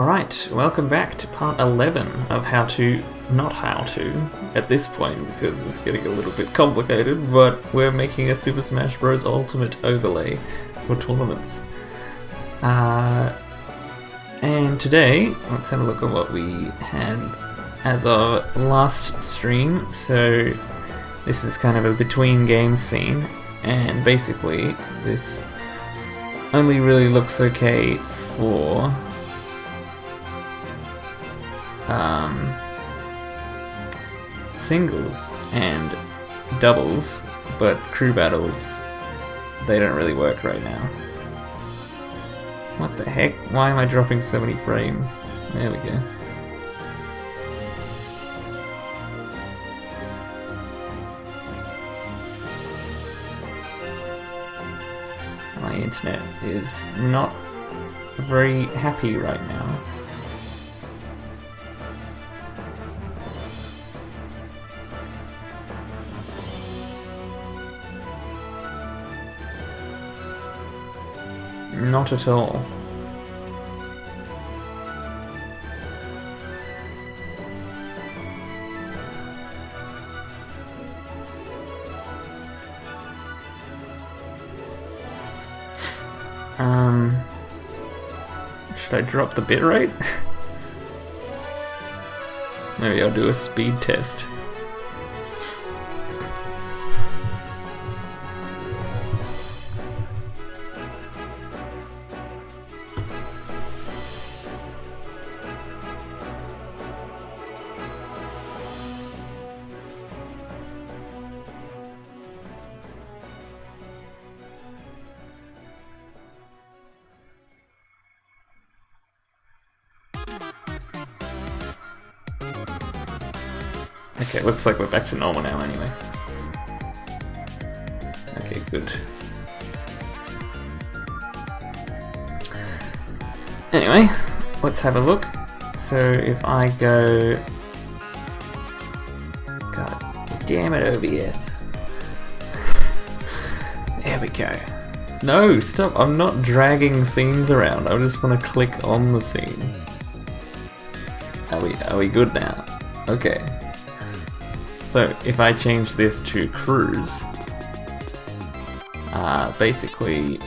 Alright, welcome back to part 11 of not how to, at this point, because it's getting a little bit complicated, but we're making a Super Smash Bros. Ultimate overlay for tournaments. And today, let's have a look at what we had as our last stream. So this is kind of a between games scene, and basically this only really looks okay for singles and doubles, but crew battles, they don't really work right now. What the heck? Why am I dropping so many frames? There we go. My internet is not very happy right now. Not at all. Should I drop the bitrate? Maybe I'll do a speed test. Okay, looks like we're back to normal now anyway. Okay, good. Anyway, let's have a look. So if I go... God damn it, OBS. There we go. No, stop, I'm not dragging scenes around. I just want to click on the scene. Are we good now? Okay. So if I change this to cruise, basically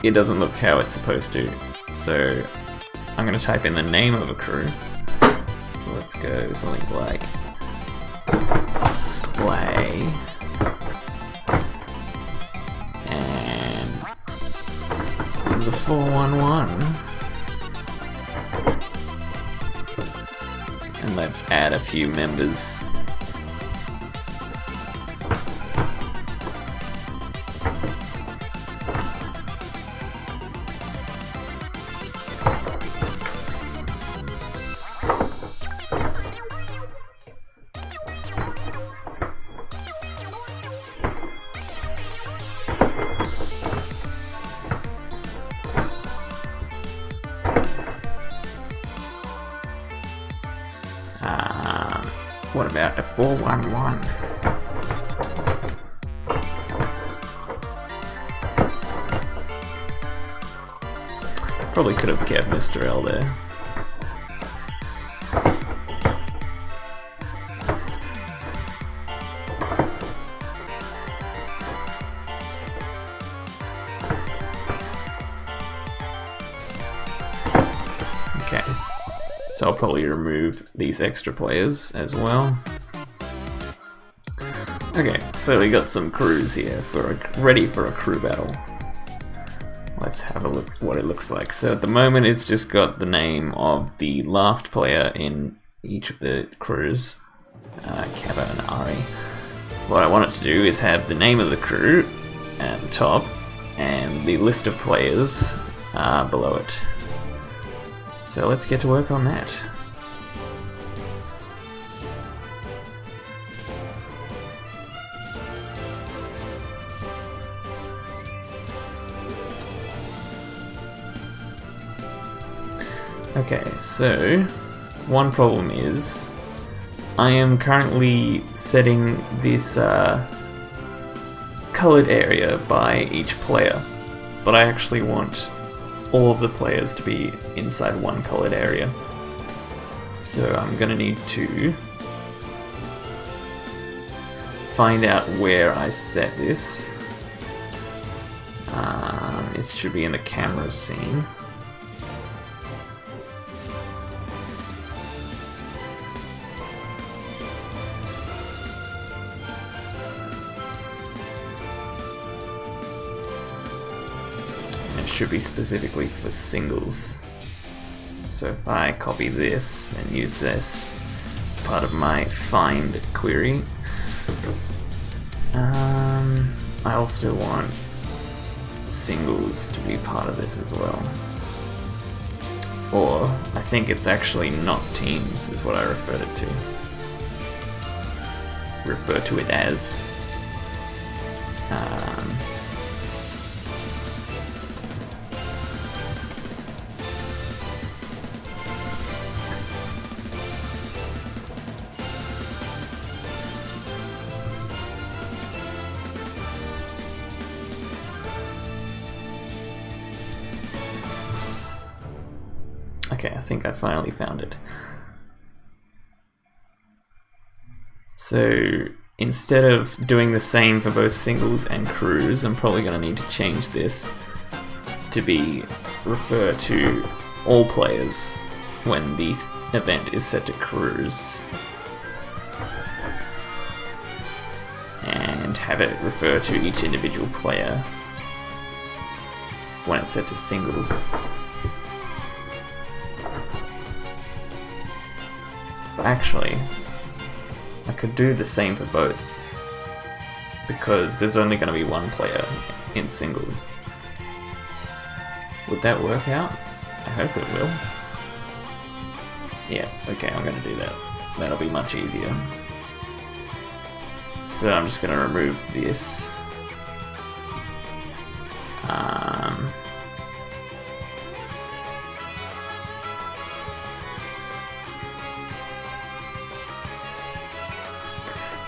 it doesn't look how it's supposed to. So I'm going to type in the name of a crew. So let's go something like Slay and the 411. And let's add a few members. What about a 411? Probably could have kept Mr. L there. Okay. So I'll probably remove these extra players as well. Okay, so we got some crews here ready for a crew battle. Let's have a look what it looks like. So at the moment it's just got the name of the last player in each of the crews, Kaba and Ari. What I want it to do is have the name of the crew at the top and the list of players below it. So let's get to work on that. Okay, so one problem is I am currently setting this colored area by each player, but I actually want all of the players to be inside one colored area. So I'm gonna need to find out where I set this. It should be in the camera scene. It should be specifically for singles. So if I copy this and use this as part of my find query, I also want singles to be part of this as well. Or I think it's actually not teams is what I referred it to. Refer to it as. Okay, I think I finally found it. So instead of doing the same for both singles and crews, I'm probably going to need to change this to be refer to all players when the event is set to crews, and have it refer to each individual player when it's set to singles. Actually, I could do the same for both, because there's only going to be one player in singles. Would that work out? I hope it will. Yeah, okay, I'm going to do that. That'll be much easier. So I'm just going to remove this.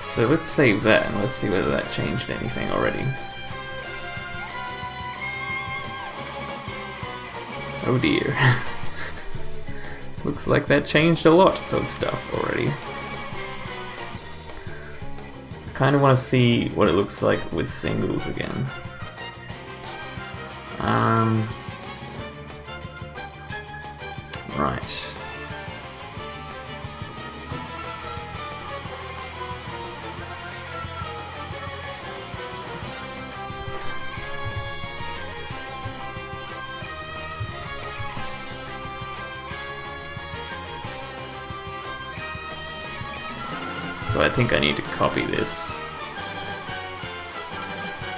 So let's save that and let's see whether that changed anything already. Oh dear. Looks like that changed a lot of stuff already. I kind of want to see what it looks like with singles again. Right. So I think I need to copy this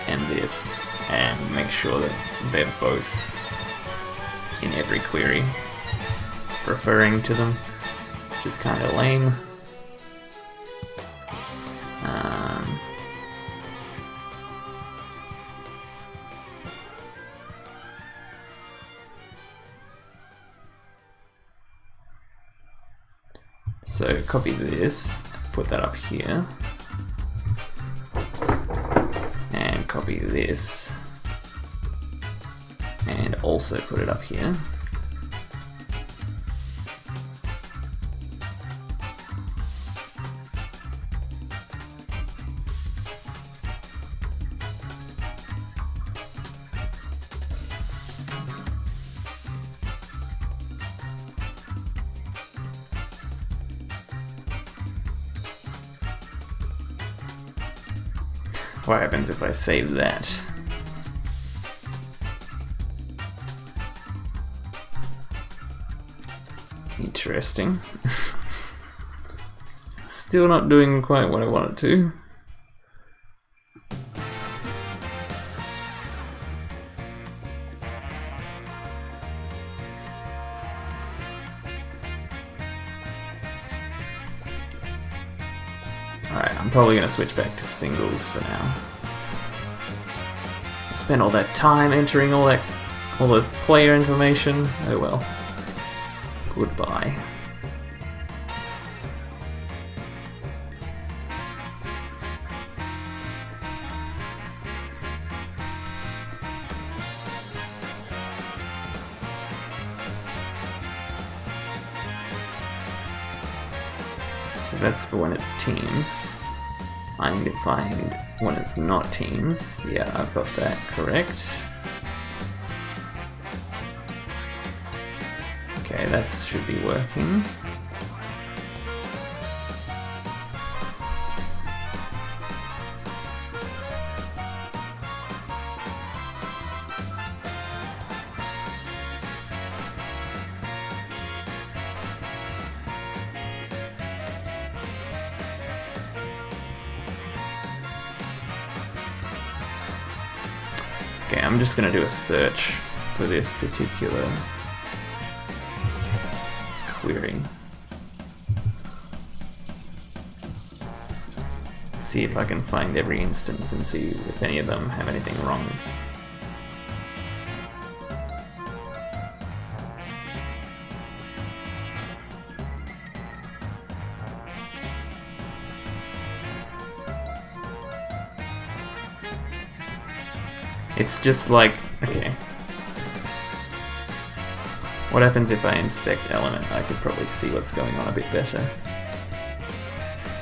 and this and make sure that they're both in every query referring to them, which is kind of lame. So copy this, put that up here, and copy this, and also put it up here. What happens if I save that? Interesting. Still not doing quite what I wanted to. Alright, I'm probably going to switch back to singles for now. I spent all that time entering all the player information. Oh well. Goodbye. So that's for when it's teams. I need to find when it's not teams. Yeah, I've got that correct. Okay, that should be working. Okay, I'm just going to do a search for this particular query. See if I can find every instance and see if any of them have anything wrong. It's just like, okay. What happens if I inspect element? I could probably see what's going on a bit better.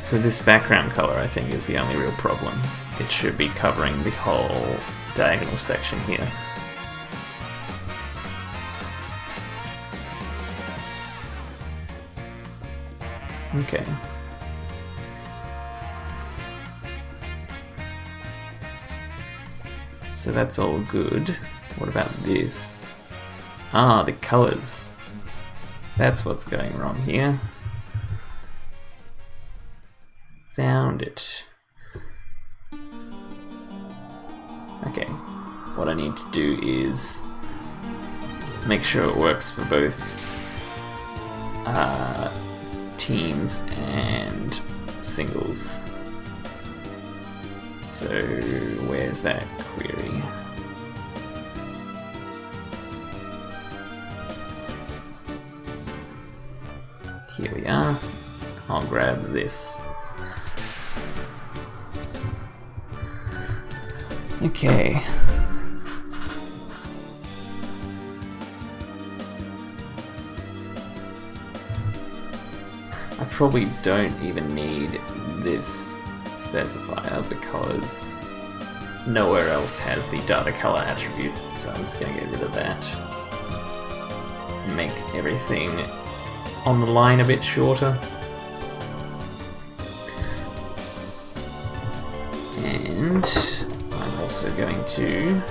So this background color, I think, is the only real problem. It should be covering the whole diagonal section here. Okay. So that's all good. What about this? Ah, the colors. That's what's going wrong here. Found it. Okay. What I need to do is make sure it works for both teams and singles. So where's that query? Here we are. I'll grab this. Okay. I probably don't even need this specifier because nowhere else has the data color attribute, so I'm just going to get rid of that. Make everything on the line a bit shorter. And I'm also going to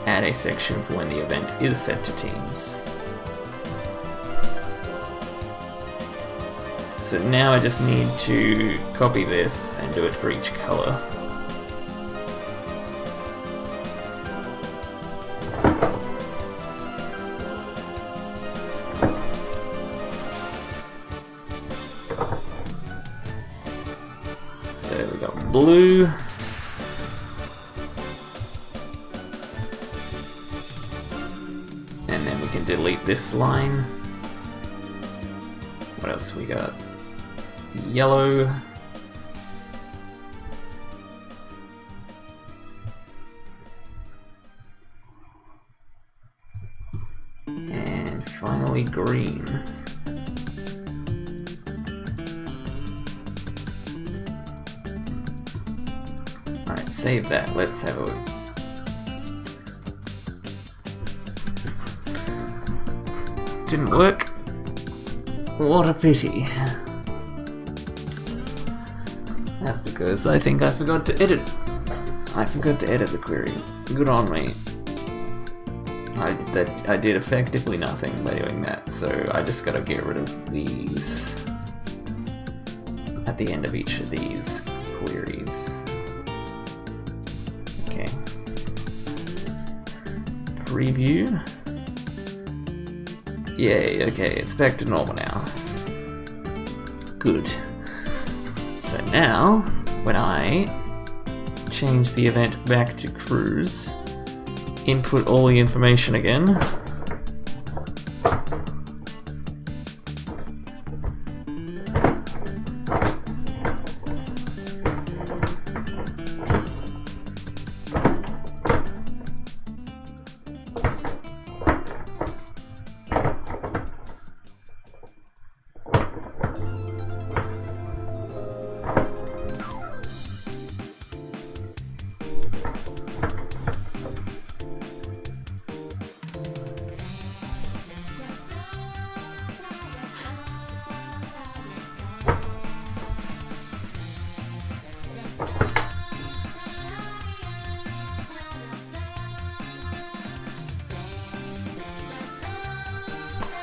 add a section for when the event is set to teams. So now I just need to copy this and do it for each color. So we got blue. And then we can delete this line. What else we got? Yellow. And finally green. Alright, save that. Let's have a look. Didn't work. What a pity. That's because I think I forgot to edit. I forgot to edit the query. Good on me. I did effectively nothing by doing that, so I just gotta get rid of these at the end of each of these queries. Okay. Preview. Yay, okay, it's back to normal now. Good. So now, when I change the event back to cruise, input all the information again,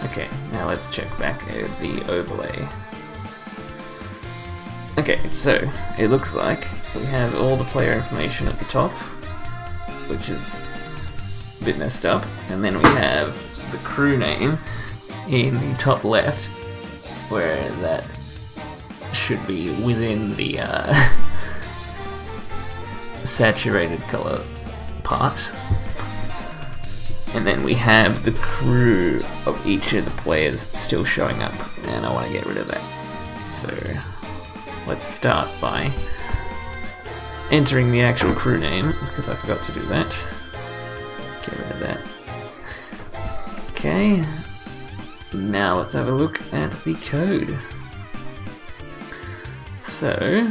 Okay, now let's check back at the overlay. Okay, so it looks like we have all the player information at the top, which is a bit messed up, and then we have the crew name in the top left, where that should be within the saturated color part. And then we have the crew of each of the players still showing up, and I want to get rid of that. So let's start by entering the actual crew name, because I forgot to do that. Get rid of that. Okay, now let's have a look at the code. So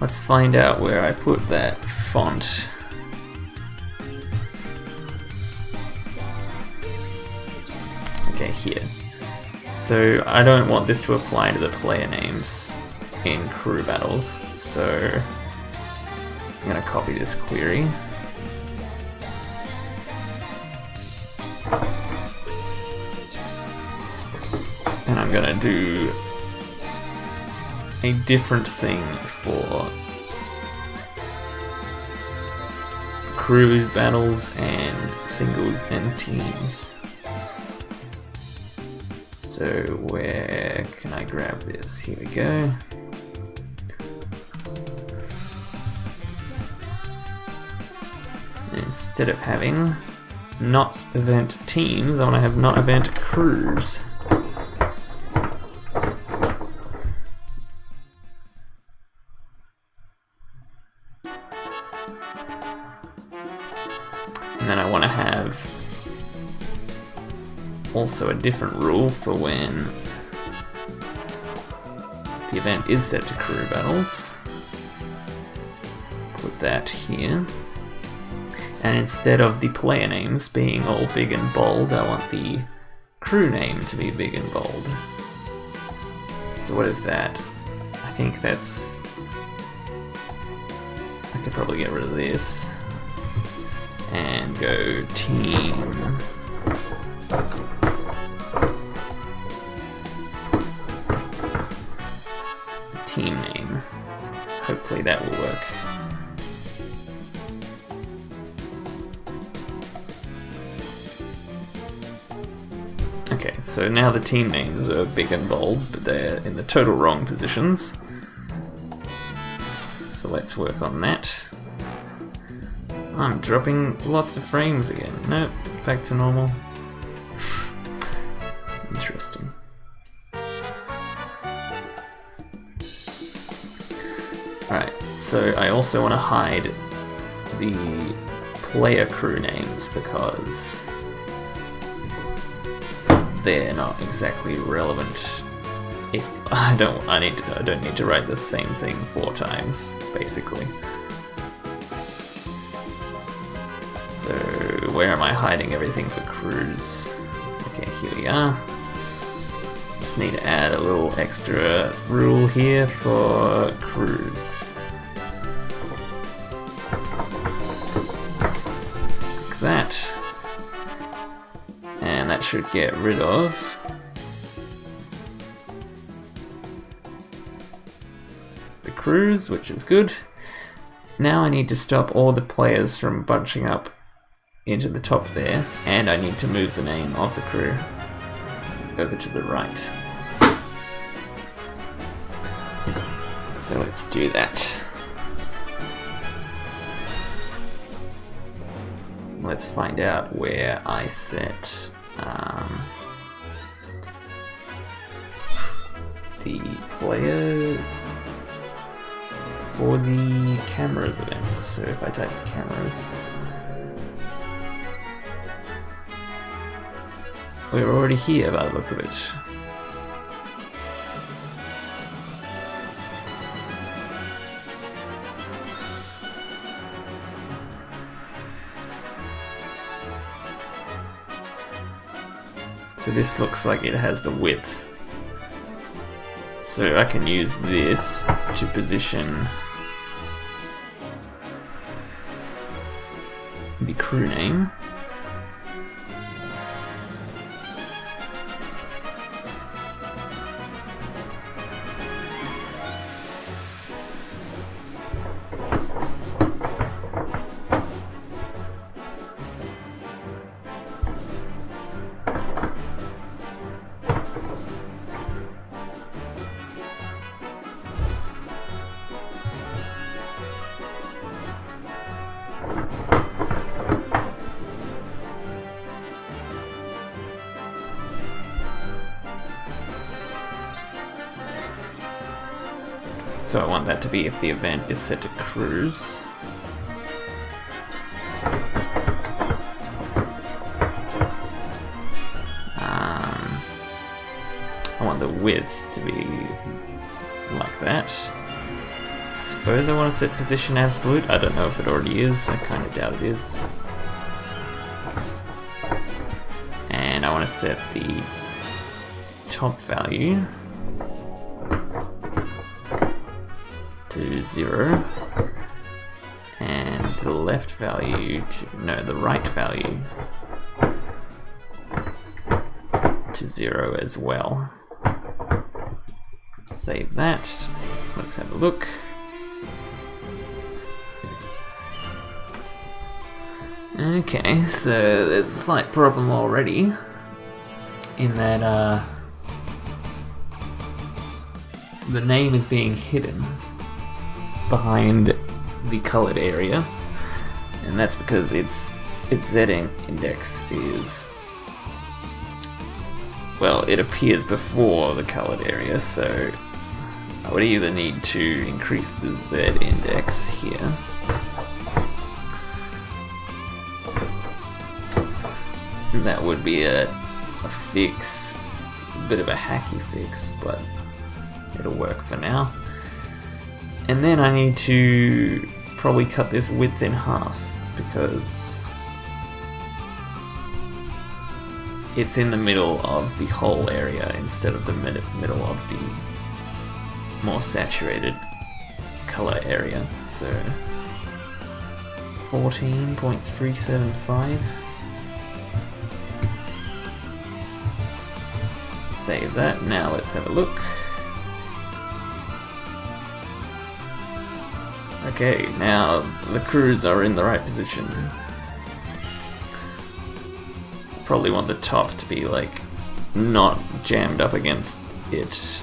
let's find out where I put that font. Okay, here. So I don't want this to apply to the player names in crew battles, so I'm going to copy this query. And I'm going to do a different thing for crew battles and singles and teams. So where can I grab this? Here we go. And instead of having not event teams, I want to have not event crews. And then I want to have also a different rule for when the event is set to crew battles. Put that here. And instead of the player names being all big and bold, I want the crew name to be big and bold. So what is that? I think that's... I could probably get rid of this and go team. Team name. Hopefully that will work. Okay, so now the team names are big and bold, but they're in the total wrong positions. So let's work on that. I'm dropping lots of frames again. Nope, back to normal. Interesting. Alright, so I also want to hide the player crew names because they're not exactly relevant. If I don't need to write the same thing 4 times, basically. So where am I hiding everything for crews? Okay, here we are. Just need to add a little extra rule here for crews. Like that. And that should get rid of the crews, which is good. Now I need to stop all the players from bunching up into the top there, and I need to move the name of the crew over to the right. So let's do that. Let's find out where I set the player for the cameras event. So if I type cameras, we're already here by the look of it. So this looks like it has the width. So I can use this to position the crew name. So I want that to be if the event is set to cruise. I want the width to be like that. I suppose I want to set position absolute. I don't know if it already is. I kind of doubt it is. And I want to set the top value to 0 and the left value to, no, the right value to 0 as well. Save that. Let's have a look. Okay, so there's a slight problem already in that the name is being hidden behind the colored area, and that's because its Z index is, well, it appears before the colored area, so I would either need to increase the Z index here, and that would be a fix, a bit of a hacky fix, but it'll work for now. And then I need to probably cut this width in half because it's in the middle of the whole area instead of the middle of the more saturated color area. So 14.375. Save that. Now let's have a look. Okay, now the crews are in the right position. Probably want the top to be like not jammed up against it,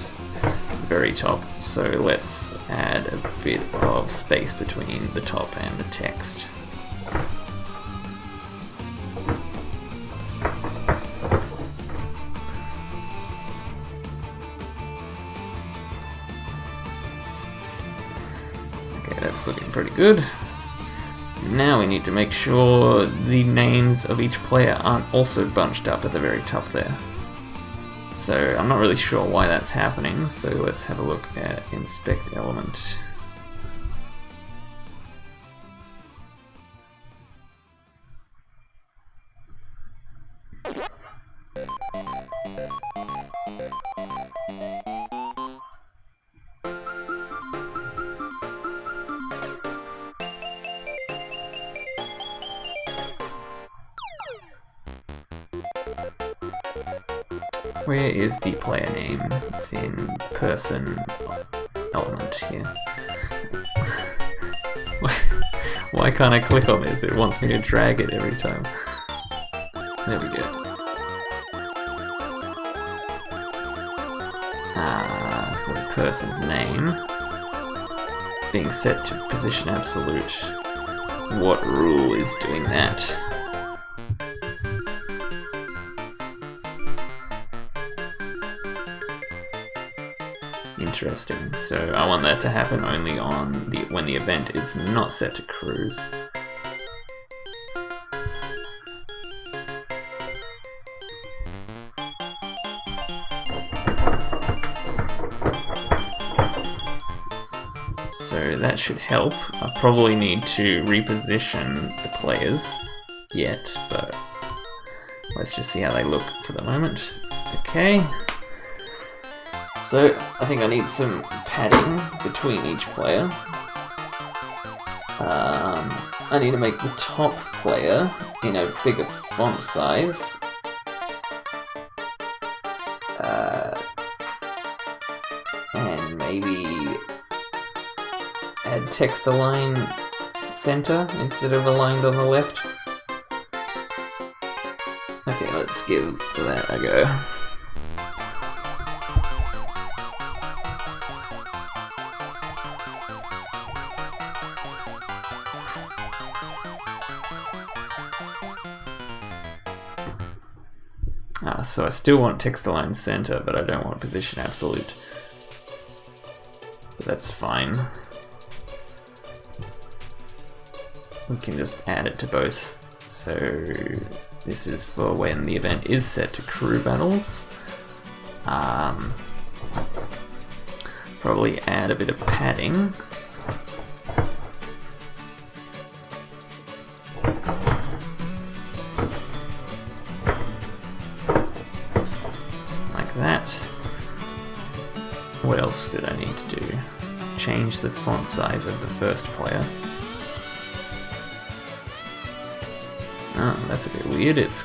very top. So let's add a bit of space between the top and the text. That's looking pretty good. Now we need to make sure the names of each player aren't also bunched up at the very top there. So I'm not really sure why that's happening, so let's have a look at Inspect Element. Where is the player name? It's in person element here. Why can't I click on this? It wants me to drag it every time. There we go. So the person's name. It's being set to position absolute. What rule is doing that? Interesting. So I want that to happen only on when the event is not set to cruise. So that should help. I probably need to reposition the players yet, but let's just see how they look for the moment. Okay. So I think I need some padding between each player. I need to make the top player in a bigger font size. And maybe add text align center instead of aligned on the left. Okay, let's give that a go. So I still want text align center, but I don't want position absolute. but that's fine. We can just add it to both. So this is for when the event is set to crew battles. Probably add a bit of padding. Like that. What else did I need to do? Change the font size of the first player. Oh, that's a bit weird. It's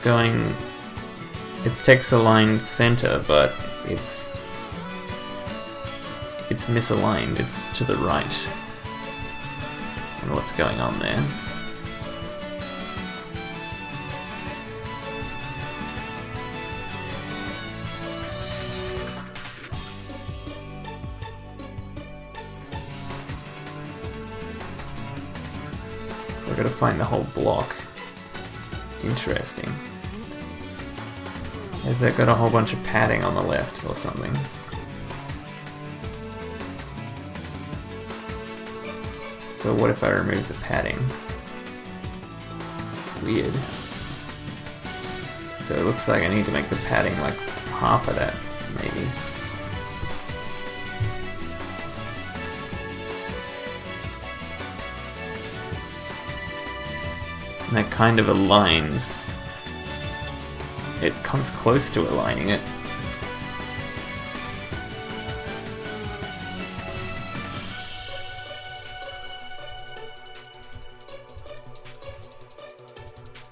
text aligned center, but it's misaligned. It's to the right. I don't know what's going on there. So I've got to find the whole block. Interesting. Has that got a whole bunch of padding on the left or something? So what if I remove the padding? Weird. So it looks like I need to make the padding like half of that, maybe. And that kind of aligns. It comes close to aligning it.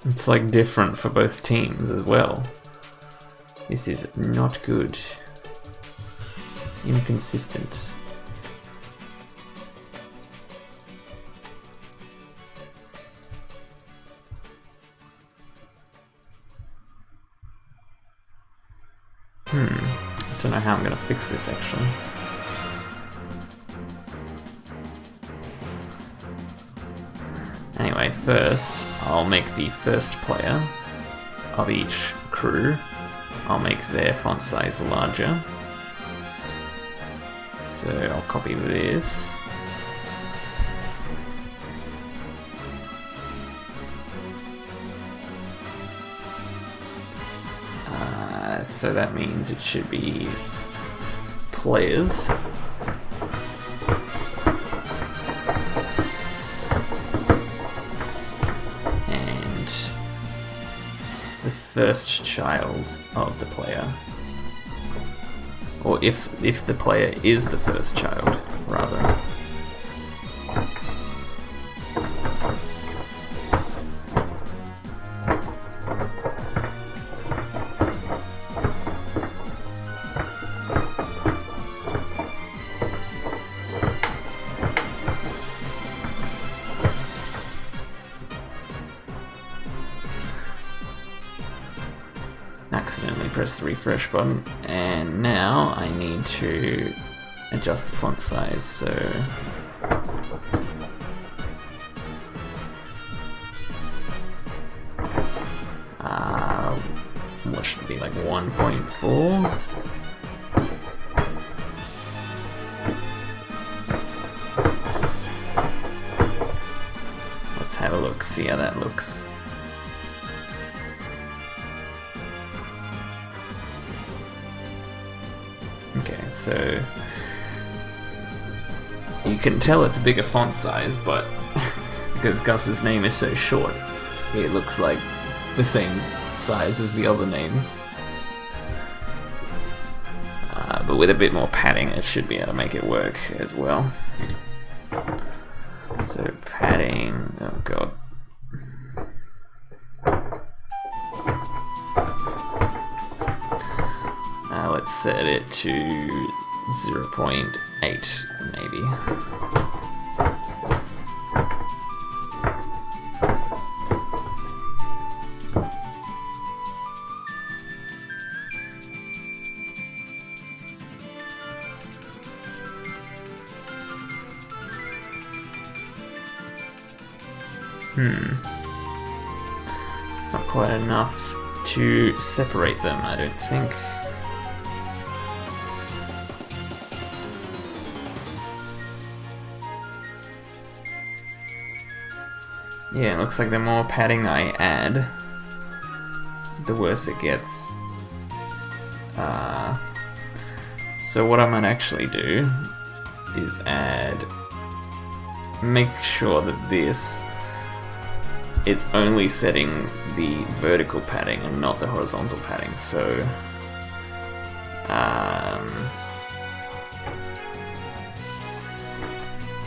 It's like different for both teams as well. This is not good. Inconsistent. I don't know how I'm going to fix this actually. Anyway, first I'll make the first player of each crew. I'll make their font size larger. So I'll copy this. So that means it should be players. And the first child of the player. Or if the player is the first child, rather. Accidentally pressed the refresh button, and now I need to adjust the font size. So what should it be, like 1.4? Let's have a look, see how that looks. Okay, so you can tell it's bigger font size, but because Gus's name is so short, it looks like the same size as the other names. But with a bit more padding, it should be able to make it work as well. So padding, oh god. Let's set it to 0.8 maybe. It's not quite enough to separate them, I don't think. Yeah, it looks like the more padding I add, the worse it gets. So what I might actually do is make sure that this is only setting the vertical padding and not the horizontal padding. So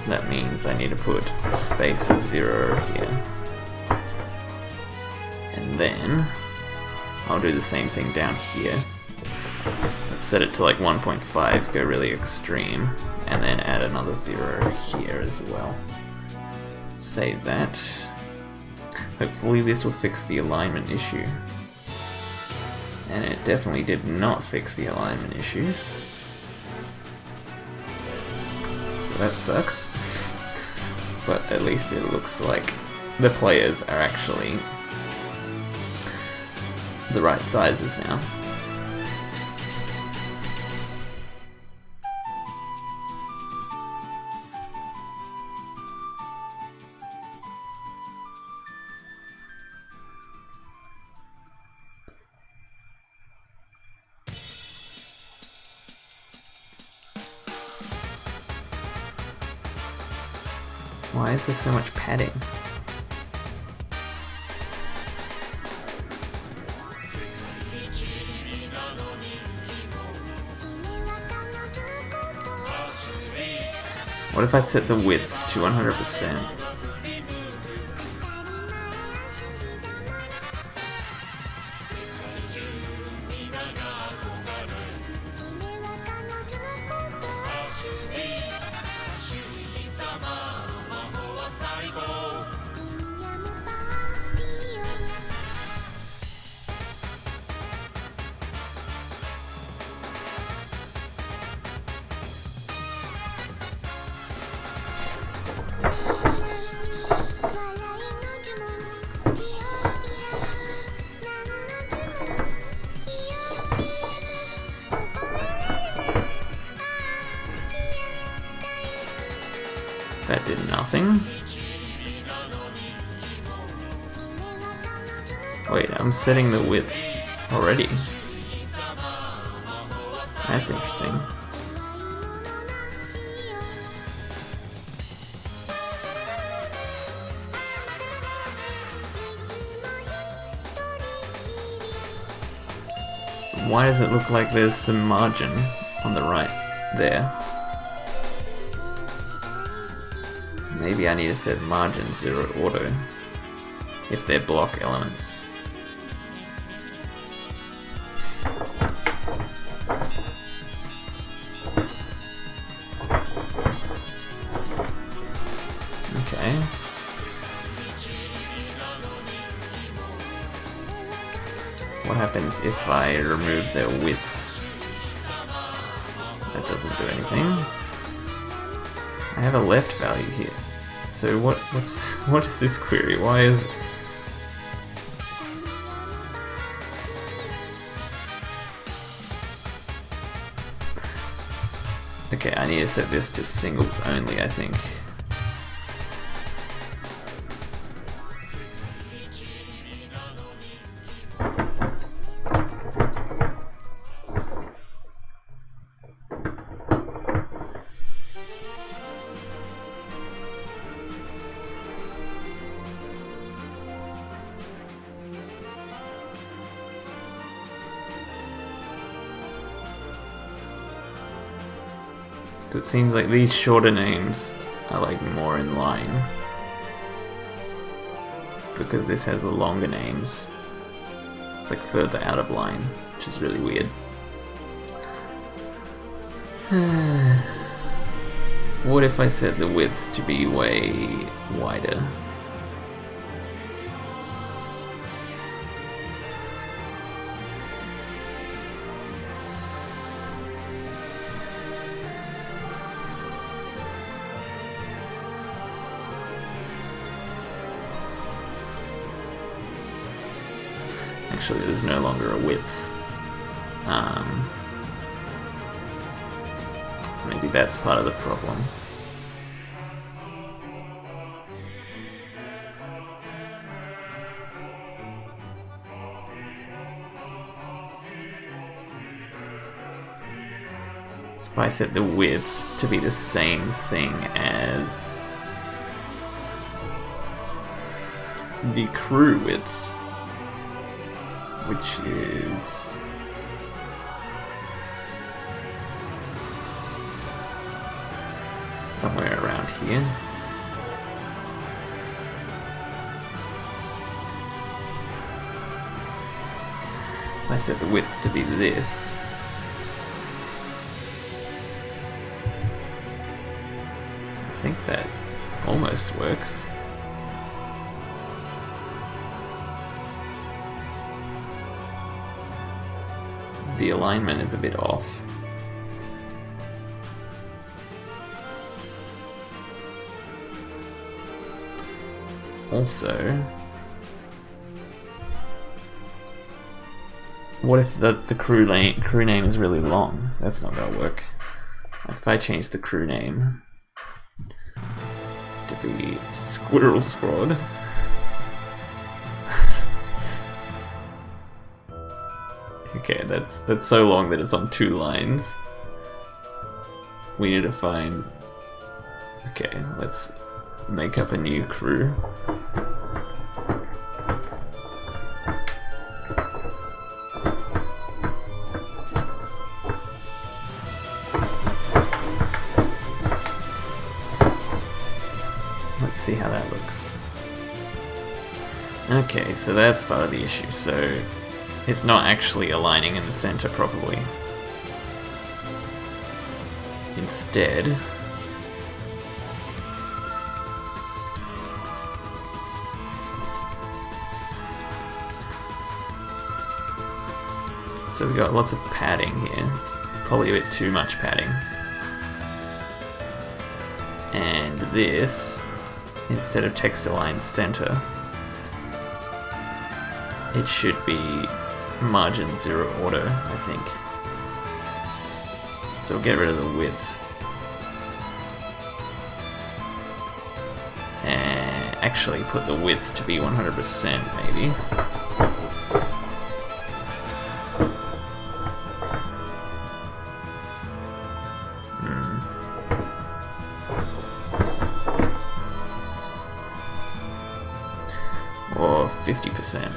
that means I need to put space 0 here. And then I'll do the same thing down here. Let's set it to like 1.5, go really extreme, and then add another 0 here as well. Save that. Hopefully this will fix the alignment issue. And it definitely did not fix the alignment issue. So that sucks. But at least it looks like the players are actually the right sizes now. Why is there so much padding? What if I set the width to 100%? That did nothing. Wait, I'm setting the width already. That's interesting. Why does it look like there's some margin on the right there? Maybe I need to set margin 0 auto if they're block elements. Okay. What happens if I remove their width? That doesn't do anything. I have a left value here. So what is this query? Why is it? Okay, I need to set this to singles only, I think. So it seems like these shorter names are like more in line, because this has the longer names. It's like further out of line, which is really weird. What if I set the width to be way wider? Actually, there's no longer a width. So maybe that's part of the problem. So if I set the width to be the same thing as the crew width, which is somewhere around here. If I set the width to be this, I think that almost works. The alignment is a bit off. Also, what if the crew name is really long? That's not gonna work. If I change the crew name to be Squirrel Squad. Okay, that's so long that it's on 2 lines. We need to find... Okay, let's make up a new crew. Let's see how that looks. Okay, so that's part of the issue. So it's not actually aligning in the center properly. Instead, so we got lots of padding here, probably a bit too much padding. And this, instead of text align center, it should be margin 0 order, I think. So we'll get rid of the width. And actually put the width to be 100% maybe. Or 50%.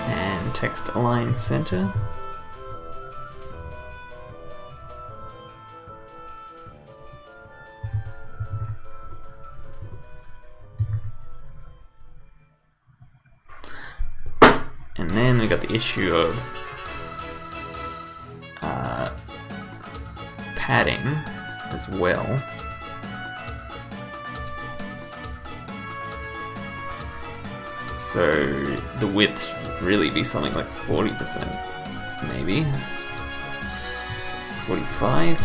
And text align center. And then we got the issue of padding as well. So the width should really be something like 40%, maybe 45,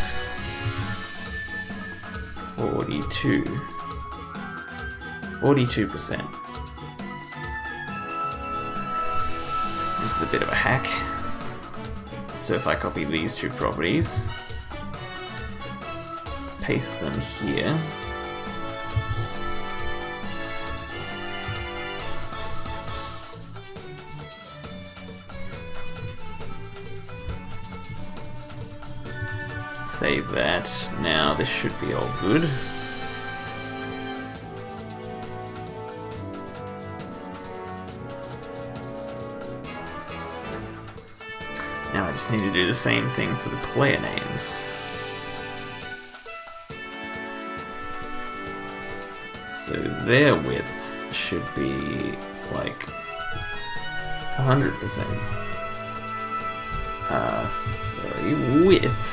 42, 42%. This is a bit of a hack. So if I copy these 2 properties, paste them here, save that. Now this should be all good. Now I just need to do the same thing for the player names. So their width should be like 100%. Sorry, width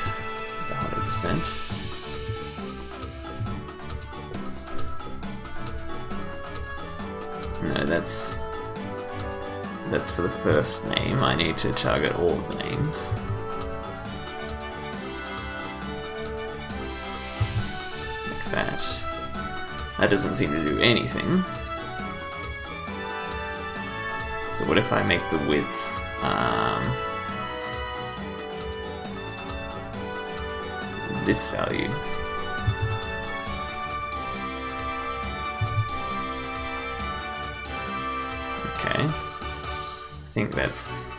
is 100%. No, that's for the first name. I need to target all of the names. Like that. That doesn't seem to do anything. So what if I make the width this value. Okay. I think that's...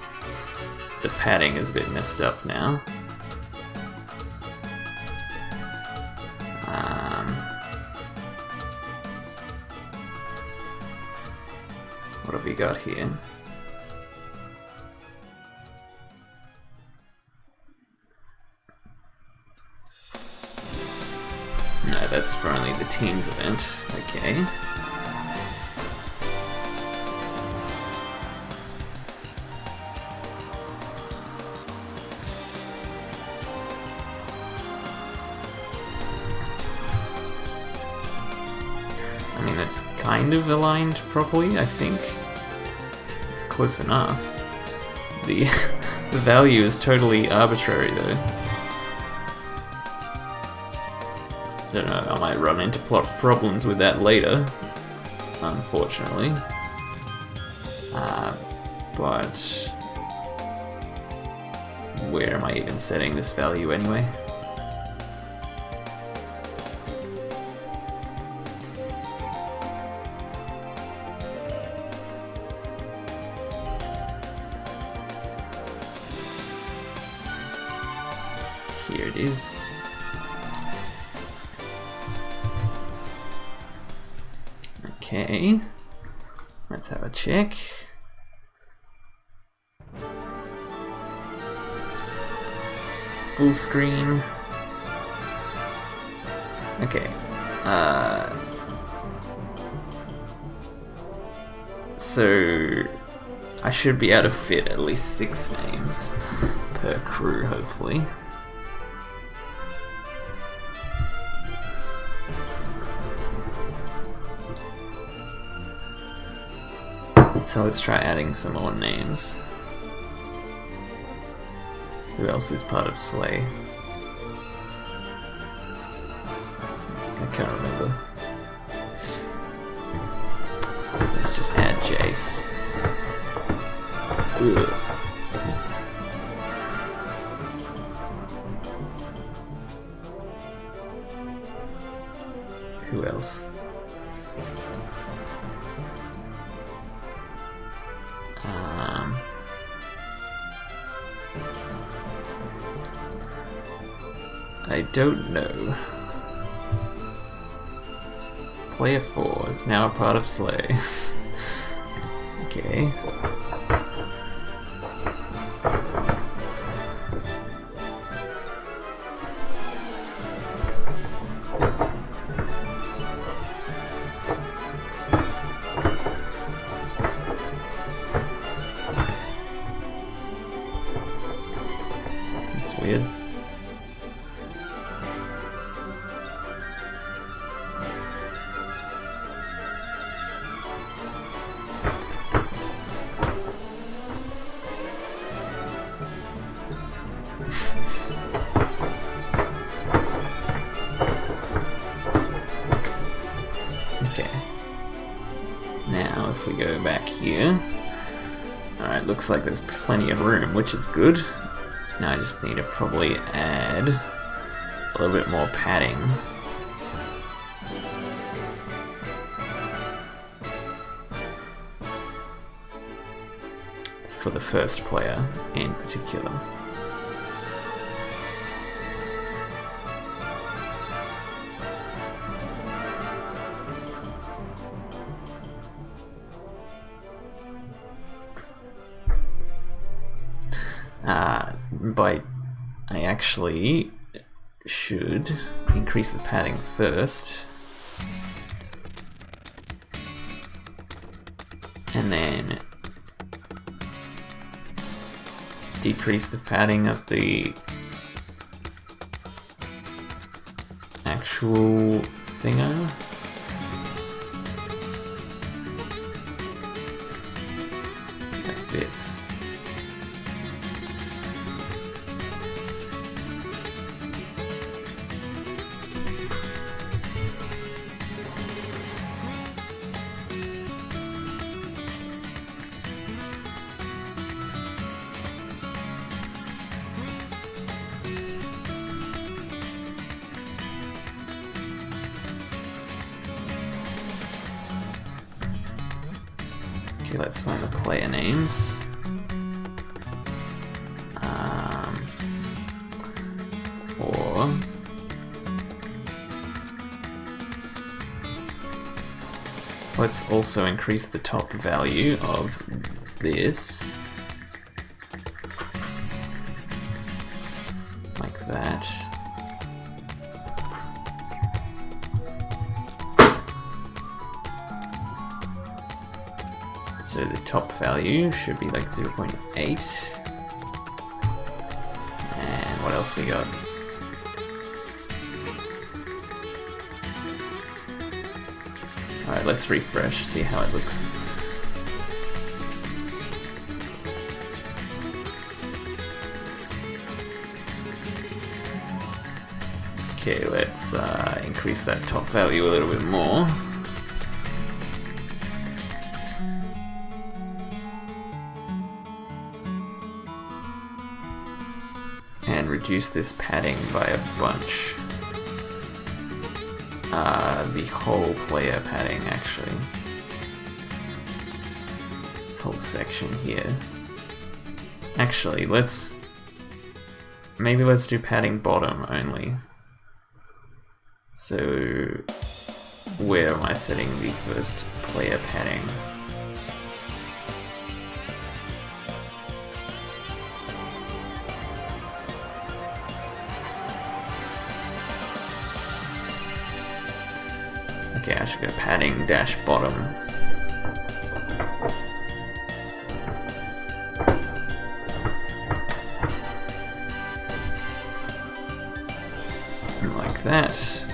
the padding is a bit messed up now. What have we got here? No, that's for only the teams event. Okay. I mean, that's kind of aligned properly, I think. It's close enough. The value is totally arbitrary, though. Don't know, I might run into problems with that later, unfortunately. But where am I even setting this value anyway? Here it is. Okay, let's have a check. Full screen. Okay. So I should be able to fit at least 6 names per crew, hopefully. So let's try adding some more names. Who else is part of Slay? I can't remember. Let's just add Jace. Ugh. Who else? I don't know. Player 4 is now a part of Slay. Okay. That's weird. Okay. Now if we go back here, alright, looks like there's plenty of room, which is good. Now I just need to probably add a little bit more padding. For the first player in particular. But I actually should increase the padding first, and then decrease the padding of the actual thinger. Like this. Okay, let's find the player names. Or let's also increase the top value of this. Like that. So the top value should be like 0.8. And what else we got? Alright, let's refresh, see how it looks. Okay, let's increase that top value a little bit more. And reduce this padding by a bunch. The whole player padding, actually. This whole section here. Actually, maybe let's do padding bottom only. So, where am I setting the first player padding? Okay, I should go padding dash bottom. Like that.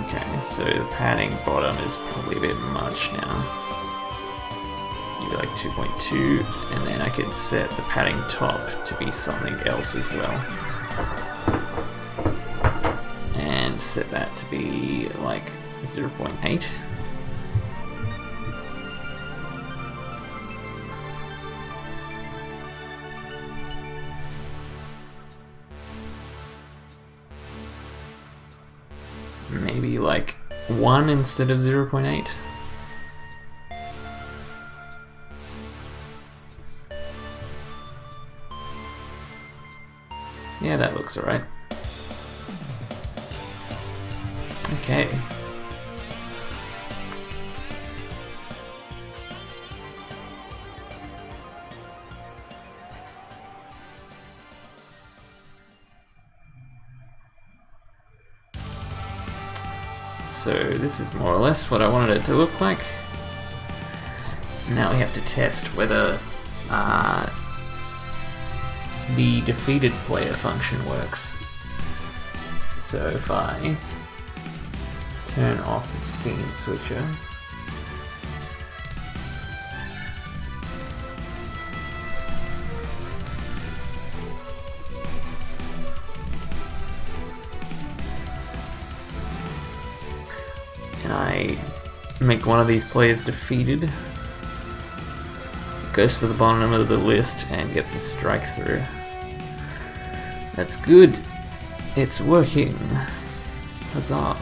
Okay, so the padding bottom is probably a bit much now. Maybe like 2.2, and then I could set the padding top to be something else as well. And set that to be like 0.8. Maybe like 1 instead of 0.8. Yeah, that looks alright. Okay. So this is more or less what I wanted it to look like. Now we have to test whether the defeated player function works. So if I turn off the scene switcher, and I make one of these players defeated, it goes to the bottom of the list and gets a strike through. That's good. It's working. Huzzah.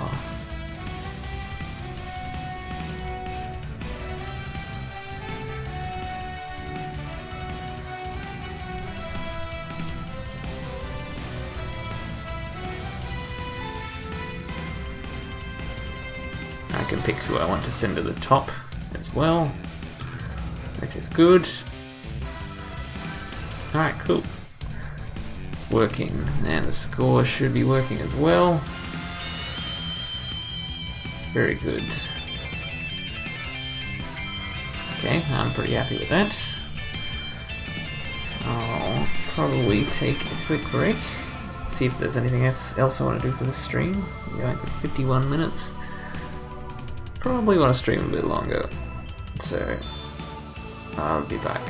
I can pick who I want to send to the top as well, which is good. Alright, cool. It's working, and the score should be working as well. Very good. Okay, I'm pretty happy with that. I'll probably take a quick break, see if there's anything else I want to do for the stream. We're going for 51 minutes. Probably want to stream a bit longer, so I'll be back.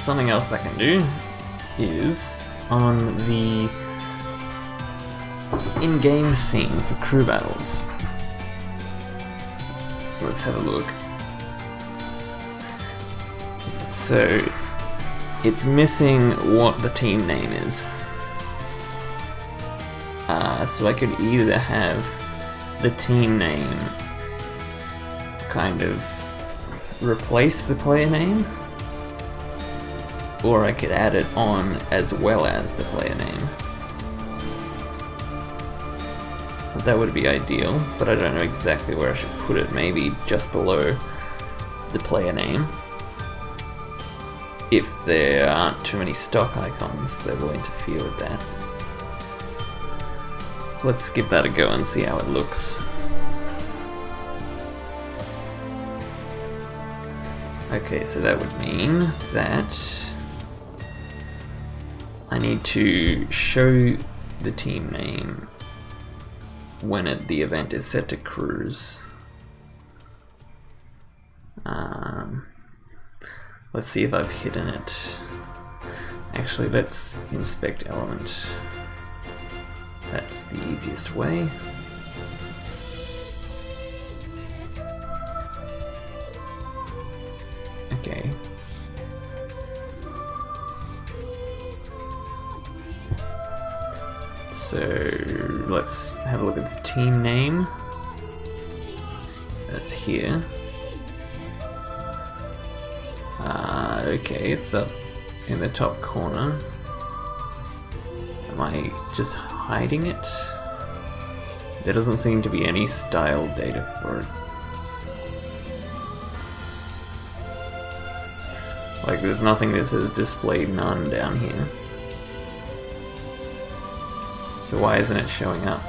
something else I can do is on the in-game scene for crew battles. Let's have a look. So it's missing what the team name is. So I could either have the team name kind of replace the player name, or I could add it on as well as the player name. That would be ideal, but I don't know exactly where I should put it. Maybe just below the player name. If there aren't too many stock icons that will interfere with that. So let's give that a go and see how it looks. Okay, so that would mean that I need to show the team name when the event is set to cruise. Let's see if I've hidden it. Actually, let's inspect element. That's the easiest way. Okay. So let's have a look at the team name. That's here. Okay, it's up in the top corner. Am I just hiding it? There doesn't seem to be any style data for it. Like, there's nothing that says display none down here. So why isn't it showing up?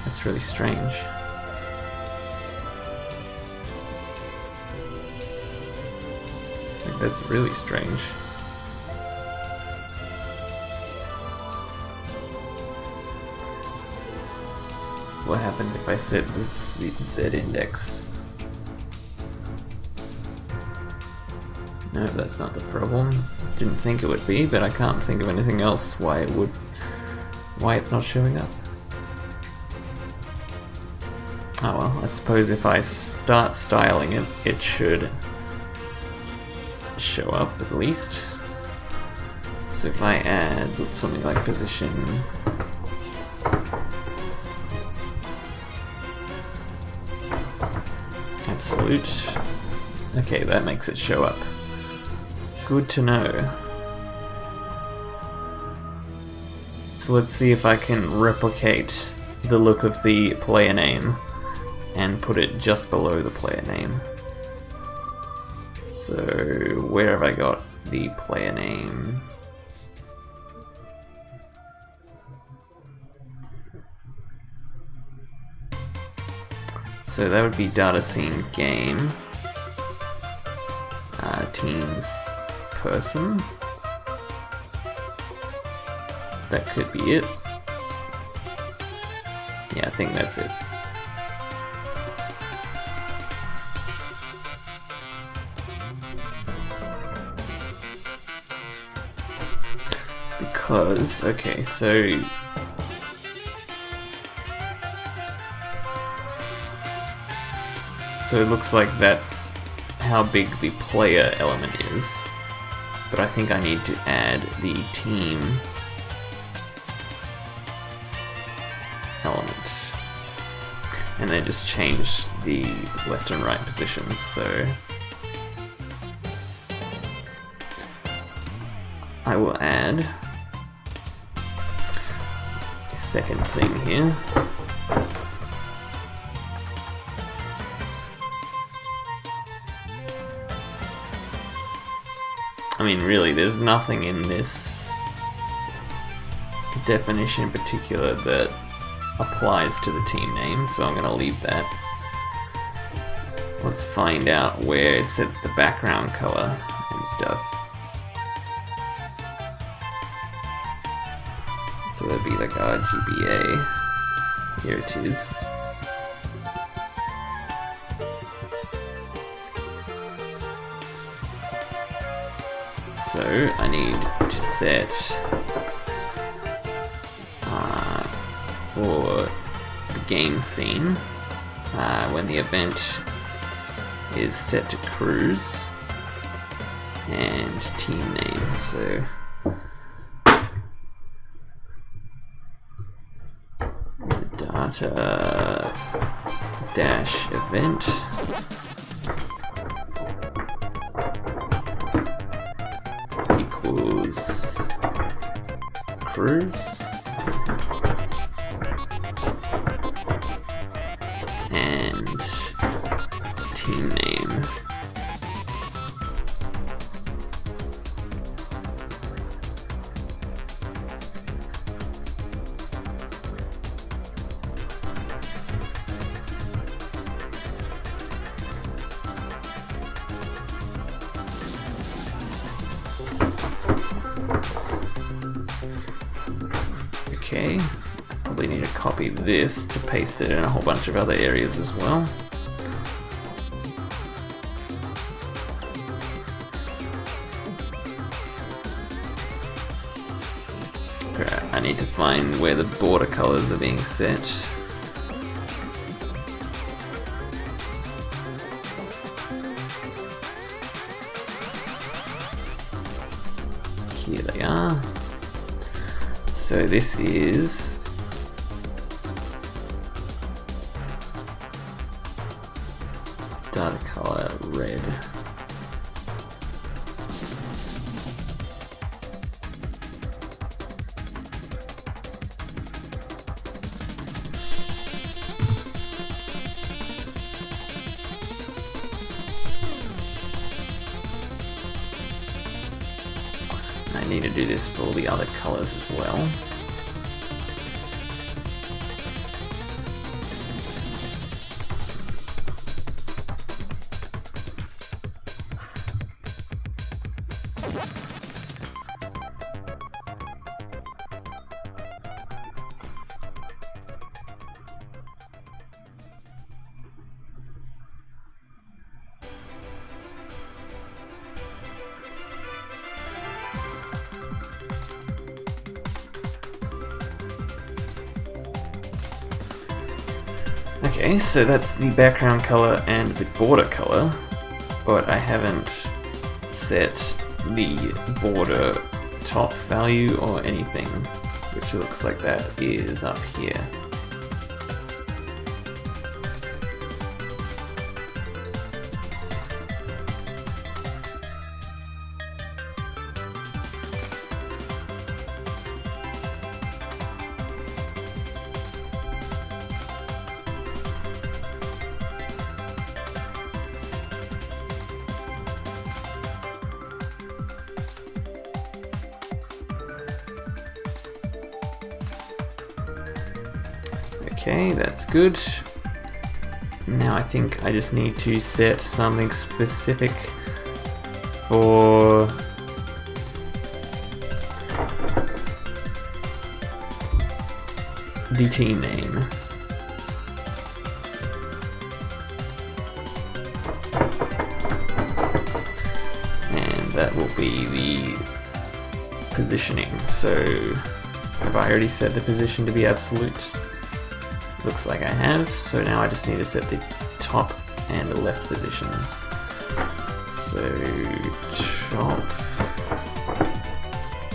That's really strange. Like, that's really strange. What happens if I set the Z index? No, that's not the problem. Didn't think it would be, but I can't think of anything else why it's not showing up. Oh well, I suppose if I start styling it, it should show up at least. So if I add something like position absolute, okay, that makes it show up. Good to know. So let's see if I can replicate the look of the player name and put it just below the player name. So where have I got the player name? So that would be data scene game, teams person. That could be it. Yeah, I think that's it. Because, okay, so it looks like that's how big the player element is, but I think I need to add the team element and then just change the left and right positions. So I will add a second thing here. I mean, really, there's nothing in this definition in particular that applies to the team name, so I'm going to leave that. Let's find out where it sets the background color and stuff. So that'd be like RGBA. Here it is. So I need to set for the game scene when the event is set to cruise, and team name. So data dash event equals cruise and team name. Okay, probably need to copy this to paste it in a whole bunch of other areas as well. I need to find where the border colors are being set. Here they are. So this is data color red. I need to do this for all the other colors as well. Okay, so that's the background color and the border color, but I haven't set the border top value or anything, which looks like that is up here. Okay, that's good. Now I think I just need to set something specific for the team name. And that will be the positioning. So have I already set the position to be absolute? Looks like I have, so now I just need to set the top and the left positions. So top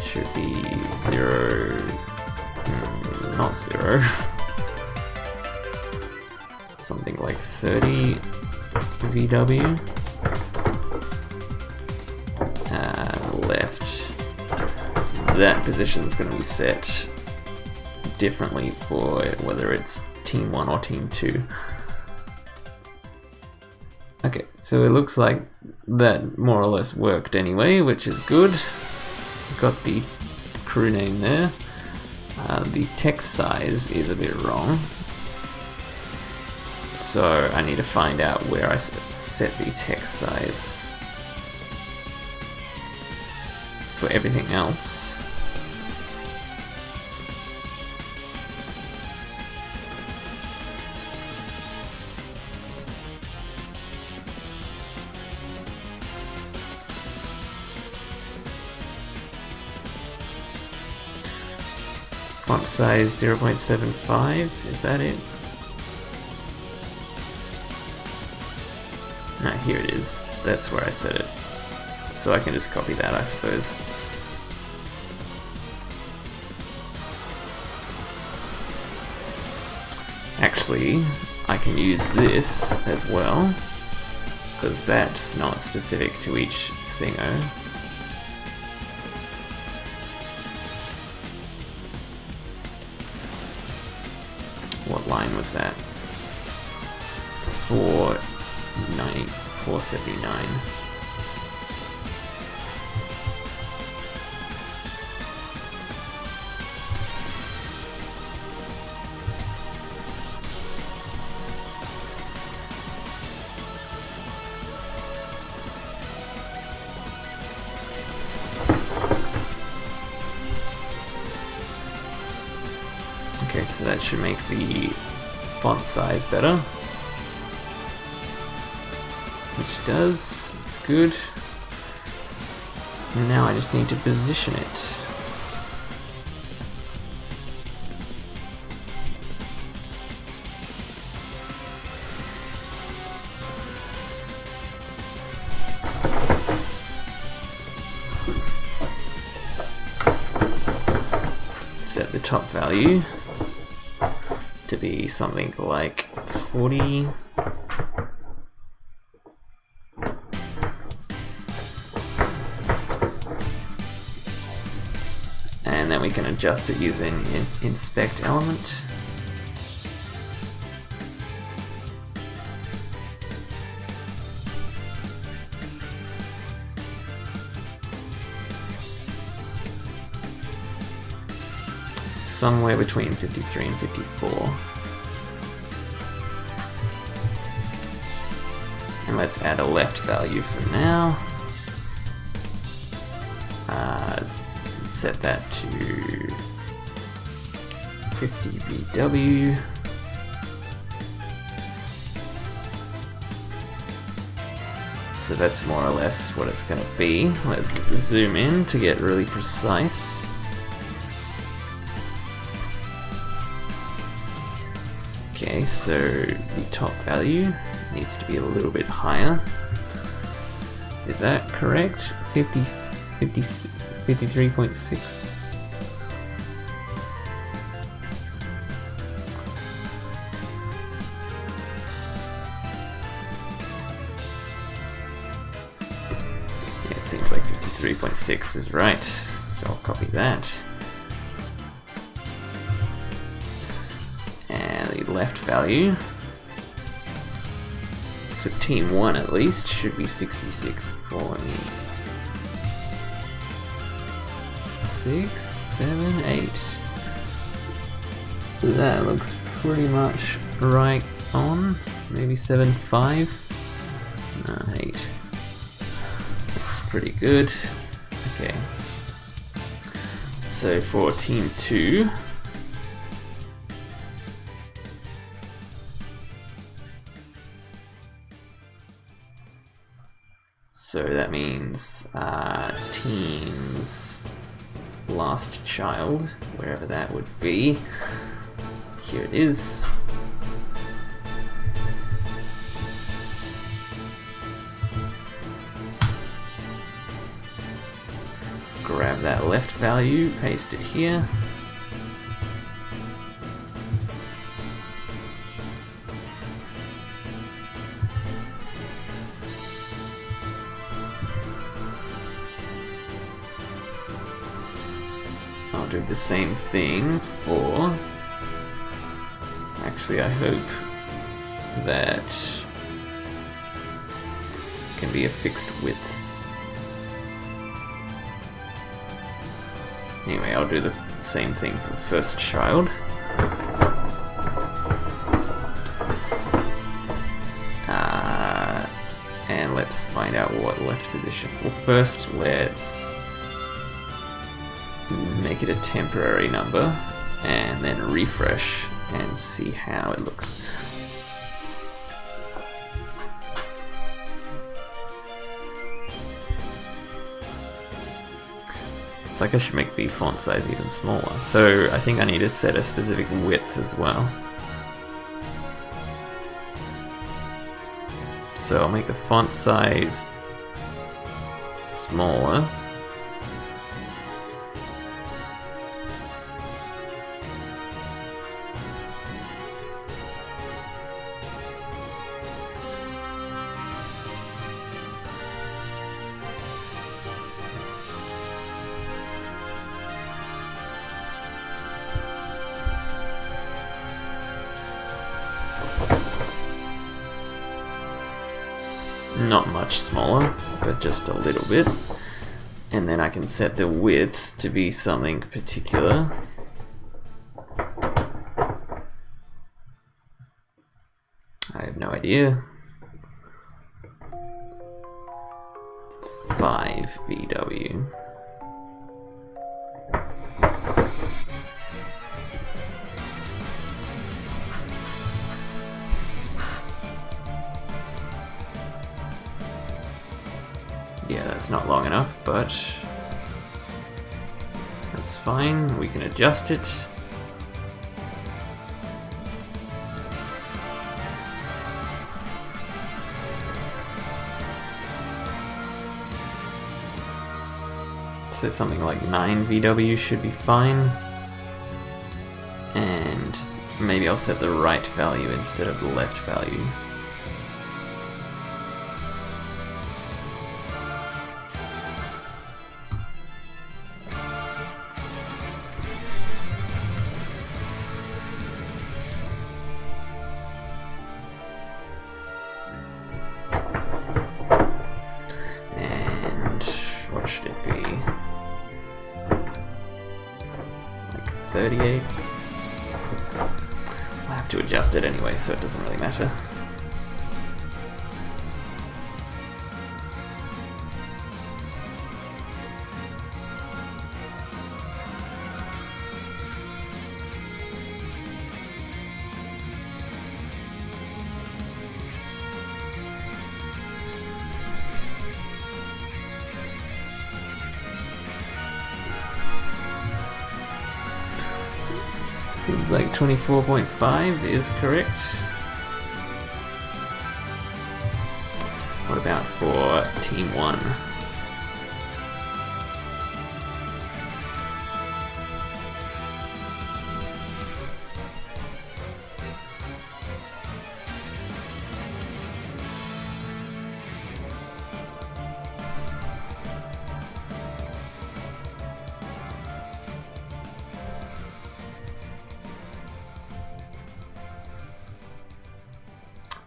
should be 0, not 0, something like 30 VW. Left, that position is going to be set differently for whether it's Team 1 or Team 2. Okay, so it looks like that more or less worked anyway, which is good. Got the crew name there. The text size is a bit wrong, so I need to find out where I set the text size for everything else. font size 0.75, is that it? No, here it is. That's where I set it. So I can just copy that, I suppose. Actually, I can use this as well, because that's not specific to each thingo. What line was that? 479. Okay, so that should make the font size better. Which does, it's good. And now I just need to position it. Set the top value to be something like 40. And then we can adjust it using inspect element. Somewhere between 53 and 54. And let's add a left value for now. Set that to 50 VW. So that's more or less what it's going to be. Let's zoom in to get really precise. Okay, so the top value needs to be a little bit higher. Is that correct? 53.6. Yeah, it seems like 53.6 is right, so I'll copy that. And the left value for Team 1 at least should be 66.6, 7, 8. That looks pretty much right on. Maybe 7.5. No, 8. That's pretty good. Okay. So for Team 2, so that means teams last child, wherever that would be. Here it is. Grab that left value, paste it here. I'll do the same thing for... Actually, I hope that can be a fixed width. Anyway, I'll do the same thing for first child. And let's find out what left position. Well, first let's make it a temporary number and then refresh and see how it looks. It's like I should make the font size even smaller. So I think I need to set a specific width as well. So I'll make the font size smaller. Not much smaller, but just a little bit. And then I can set the width to be something particular. I have no idea. 5 VW. Yeah, that's not long enough, but that's fine. We can adjust it. So something like 9 VW should be fine. And maybe I'll set the right value instead of the left value. What should it be? Like 38? I have to adjust it anyway, so it doesn't really matter. Seems like 24.5 is correct. What about for Team 1?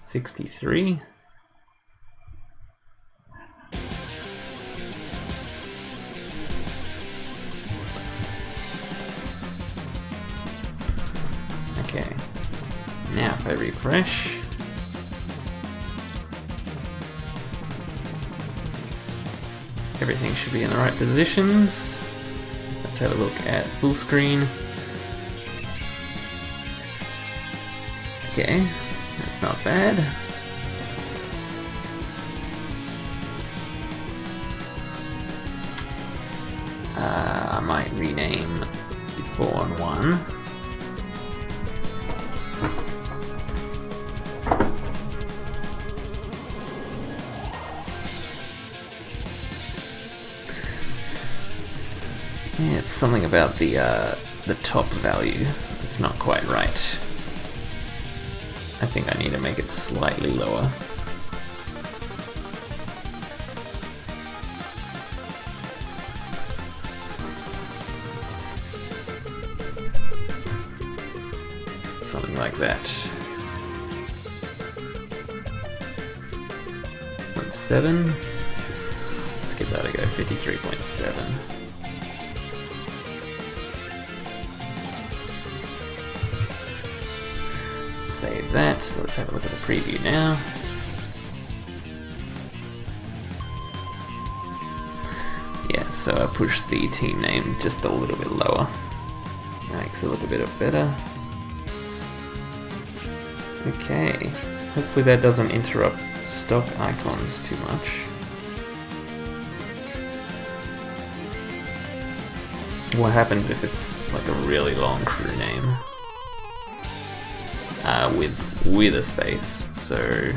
$63. Okay, now if I refresh, everything should be in the right positions. Let's have a look at full screen. Okay. That's not bad. I might rename the 4-on-1. Yeah, it's something about the top value that's not quite right. I think I need to make it slightly lower. Something like that. 0.7. Let's give that a go. 53.7. Save that, so let's have a look at the preview now. Yeah, so I pushed the team name just a little bit lower. Makes it look a bit better. Okay, hopefully that doesn't interrupt stock icons too much. What happens if it's like a really long crew name with a space? So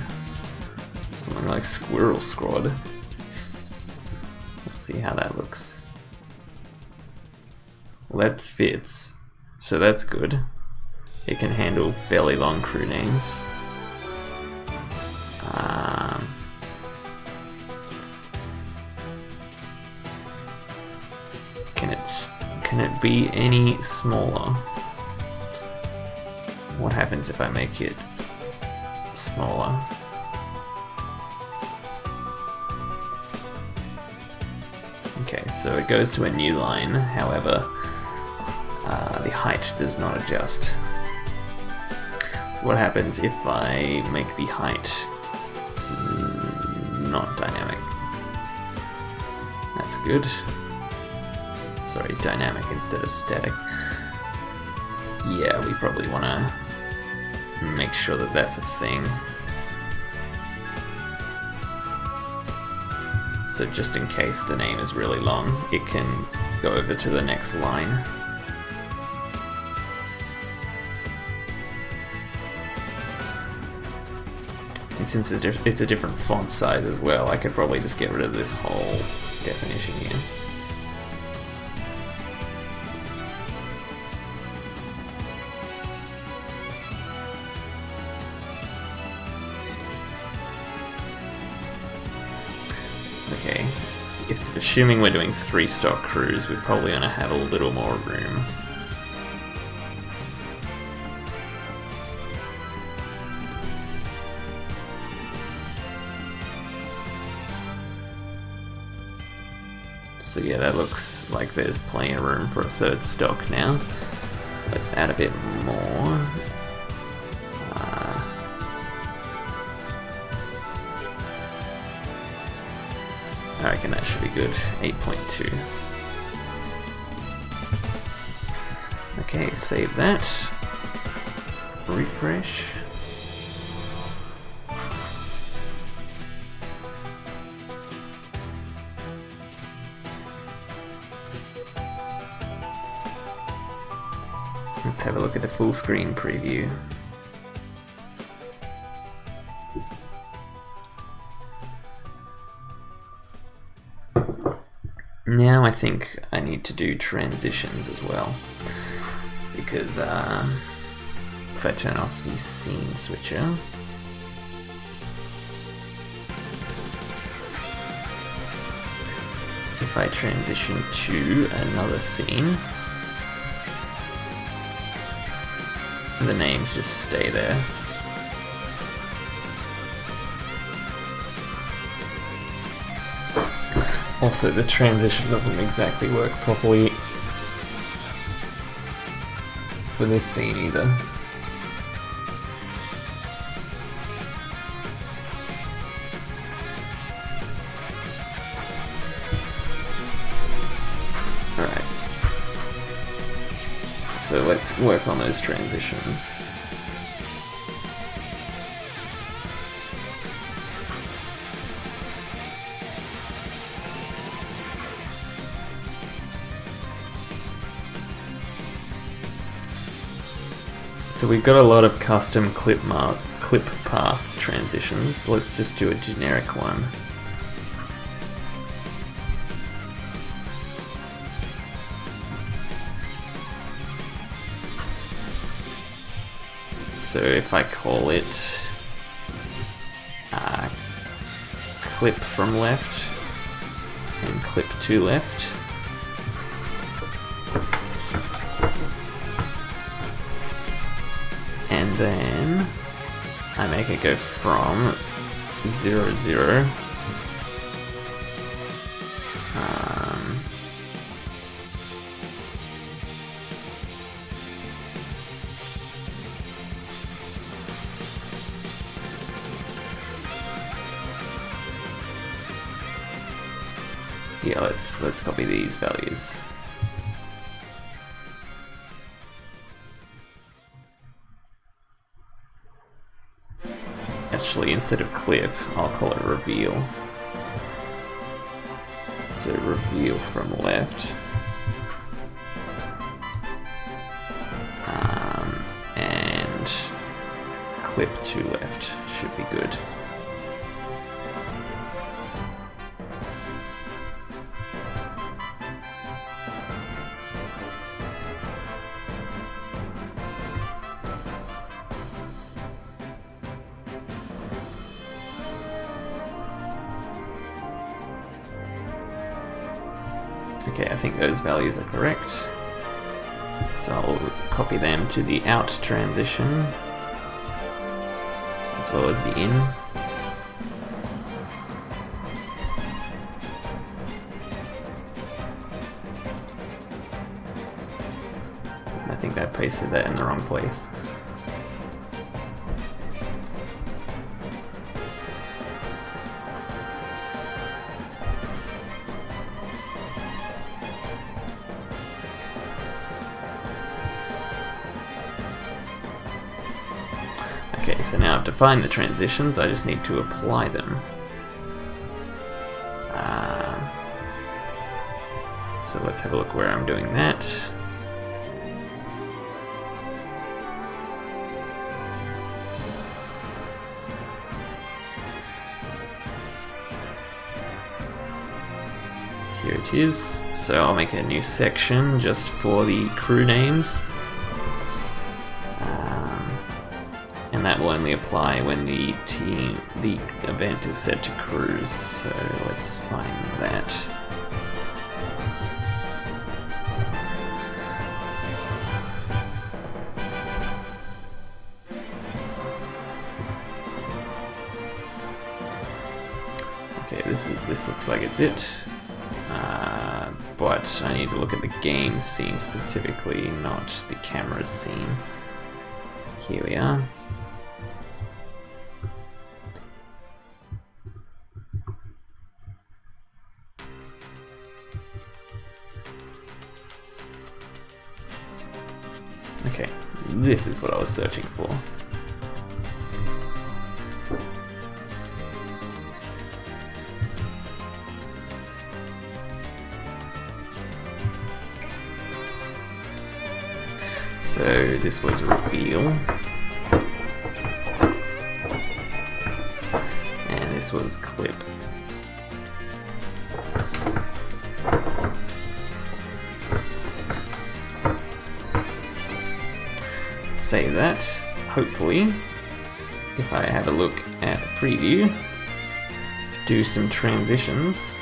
something like Squirrel Squad. Let's see how that looks. Well, that fits, so that's good. It can handle fairly long crew names. Can it be any smaller? What happens if I make it smaller? Okay, so it goes to a new line, however, the height does not adjust. So what happens if I make the height not dynamic? That's good. Sorry, dynamic instead of static. Yeah, we probably want to make sure that that's a thing. So just in case the name is really long, it can go over to the next line. And since it's a different font size as well, I could probably just get rid of this whole definition here. Okay, assuming we're doing 3 stock crews, we're probably going to have a little more room. So yeah, that looks like there's plenty of room for a 3rd stock now. Let's add a bit more. I reckon that should be good. 8.2. Okay, save that. Refresh. Let's have a look at the full screen preview. Now I think I need to do transitions as well, because if I turn off the scene switcher, if I transition to another scene, the names just stay there. Also, the transition doesn't exactly work properly for this scene either. Alright. So let's work on those transitions. So we've got a lot of custom clip path transitions. Let's just do a generic one. So if I call it clip from left and clip to left, and then I make it go from 0, 0. Yeah, let's copy these values. Actually, instead of clip, I'll call it reveal. So reveal from left. clip to left. Should be good. Okay, I think those values are correct. So I'll copy them to the out transition, as well as the in. I think I pasted that in the wrong place. Okay, so now I've defined the transitions, I just need to apply them. So let's have a look where I'm doing that. Here it is. So I'll make a new section just for the crew names. And that will only apply when the event is set to cruise. So let's find that. Okay, this looks like it's it. But I need to look at the game scene specifically, not the camera scene. Here we are. Okay, this is what I was searching for. So this was reveal, and this was clip. Save that. Hopefully, if I have a look at the preview, do some transitions.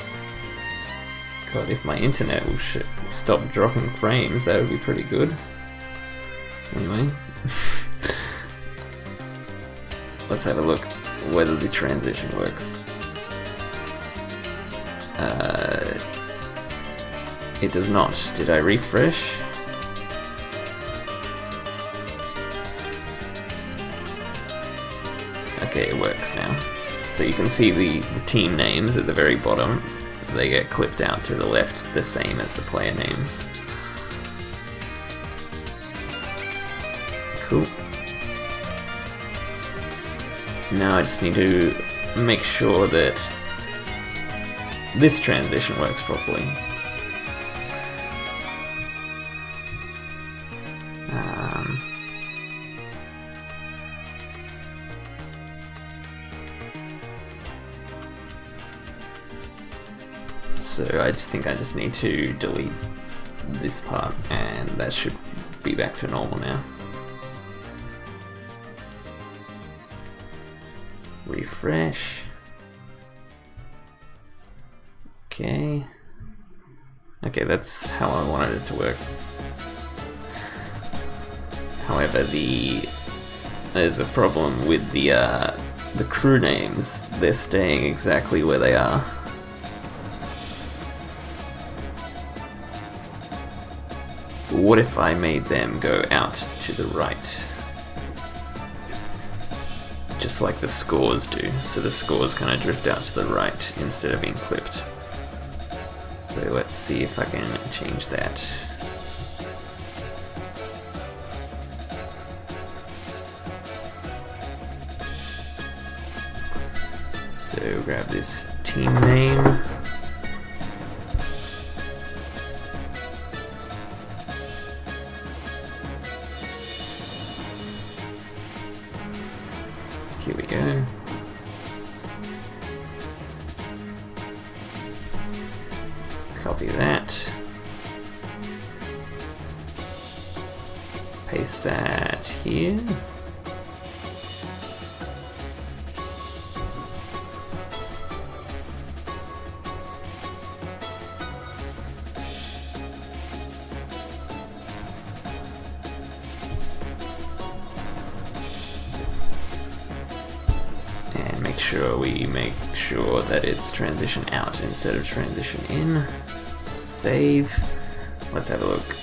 God, if my internet will stop dropping frames, that would be pretty good. Anyway, let's have a look whether the transition works. It does not. Did I refresh? Okay, it works now. So you can see the team names at the very bottom. They get clipped out to the left, the same as the player names. Cool. Now I just need to make sure that this transition works properly. So I just think I just need to delete this part, and that should be back to normal now. Refresh. Okay. Okay, that's how I wanted it to work. However, there's a problem with the crew names. They're staying exactly where they are. What if I made them go out to the right? Just like the scores do. So the scores kind of drift out to the right instead of being clipped. So let's see if I can change that. So grab this team name. Here we go. Copy that. Paste that here. And make sure that it's transition out instead of transition in. Save. Let's have a look.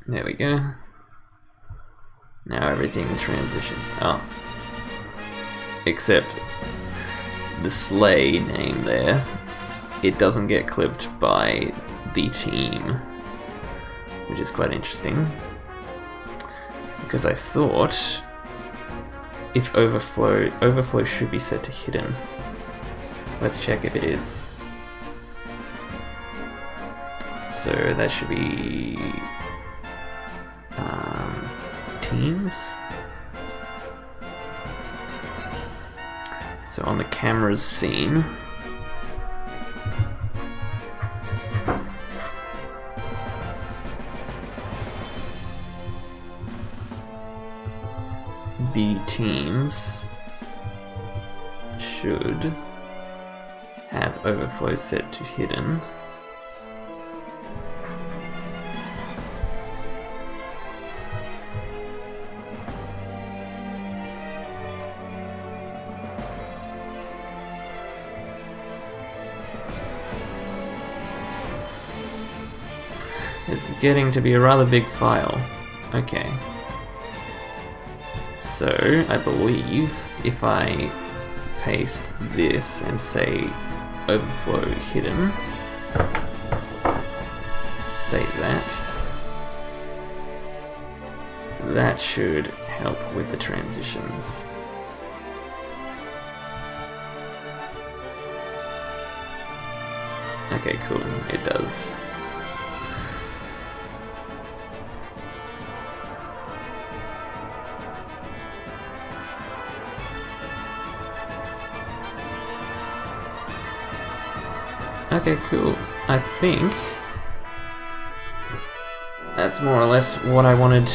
There we go. Now everything transitions up. Except the sleigh name there. It doesn't get clipped by the team, which is quite interesting. Because I thought if overflow should be set to hidden. Let's check if it is. So that should be teams. So on the camera's scene, the teams should have overflow set to hidden. This is getting to be a rather big file. Okay. So, I believe if I paste this and say overflow hidden, save that, that should help with the transitions. Okay, cool, it does. Okay, cool. I think that's more or less what I wanted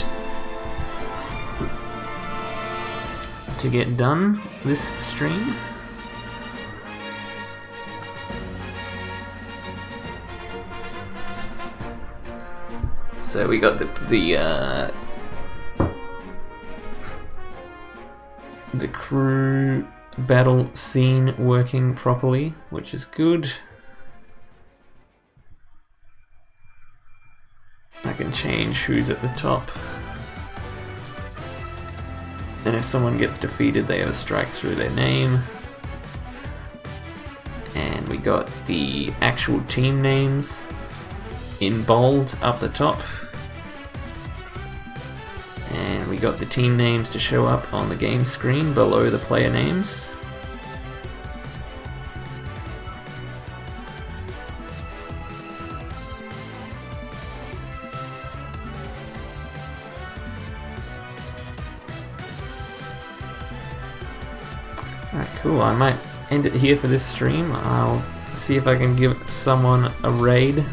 to get done this stream. So we got the crew battle scene working properly, which is good. I can change who's at the top. And if someone gets defeated, they have a strike through their name. And we got the actual team names in bold up the top. And we got the team names to show up on the game screen below the player names. Alright, cool. I might end it here for this stream. I'll see if I can give someone a raid